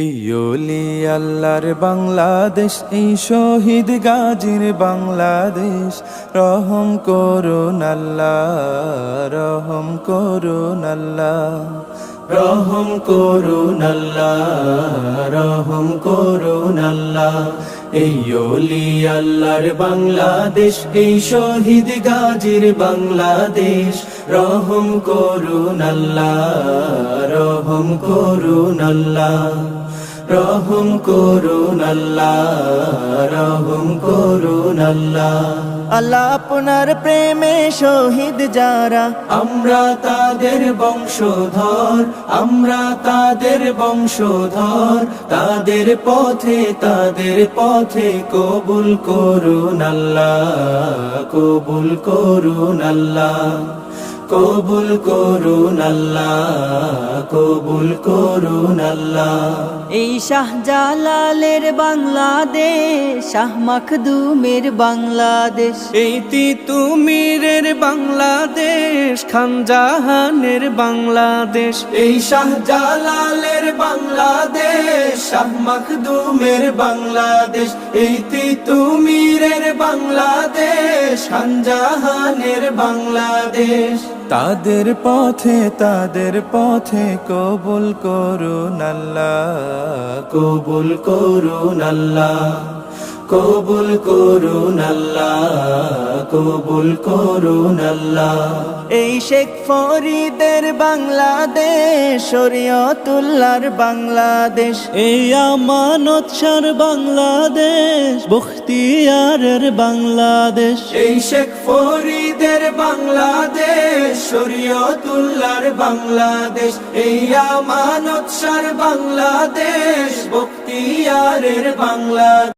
এই ওলি আল্লাহর বাংলাদেশ, এই শহীদ গাজীর বাংলাদেশ। রহম করুন আল্লাহ, রহম করুন আল্লাহ, রহম করুন আল্লাহ, রহম করুন আল্লাহ। এই ওলি আল্লাহর বাংলাদেশ, এই শহীদ গাজীর বাংলাদেশ। রহম করুন আল্লাহ, রহম করুন আল্লাহ, রহম করুন আল্লাহ, রহম করুন আল্লাহ। আল্লাহ আপনার প্রেমে শহীদ যারা, আমরা তাদের বংশধর, আমরা তাদের বংশধর। তাদের পথে কবুল করুন আল্লাহ, কবুল করুন আল্লাহ, কবুল করুন আল্লাহ, কবুল করুন আল্লাহ। এই শাহজালালের বাংলাদেশ, শাহ মাখদুমের বাংলাদেশ, এই তিতুমীরের বাংলাদেশ, খান জাহানের বাংলাদেশ। এই শাহজালালের বাংলাদেশ, শাহ মাখদুমের বাংলাদেশ। এই তিতুমীরের বাংলাদেশ, খান জাহানের বাংলাদেশ। তাদের পথে কবুল করুন আল্লাহ, কবুল করুন আল্লাহ, কবুল করুন আল্লাহ, কবুল করুন আল্লাহ। এই শেখ ফরিদের বাংলাদেশ, শরীয়তুল্লাহর বাংলাদেশ, এই আমানত শাহর বাংলাদেশ, বখতিয়ারের বাংলাদেশ। এই শেখ ফরিদের বাংলাদেশ, শরীয়তুল্লাহর বাংলাদেশ। এই আমানত শাহর বাংলাদেশ, বখতিয়ারের বাংলাদেশ।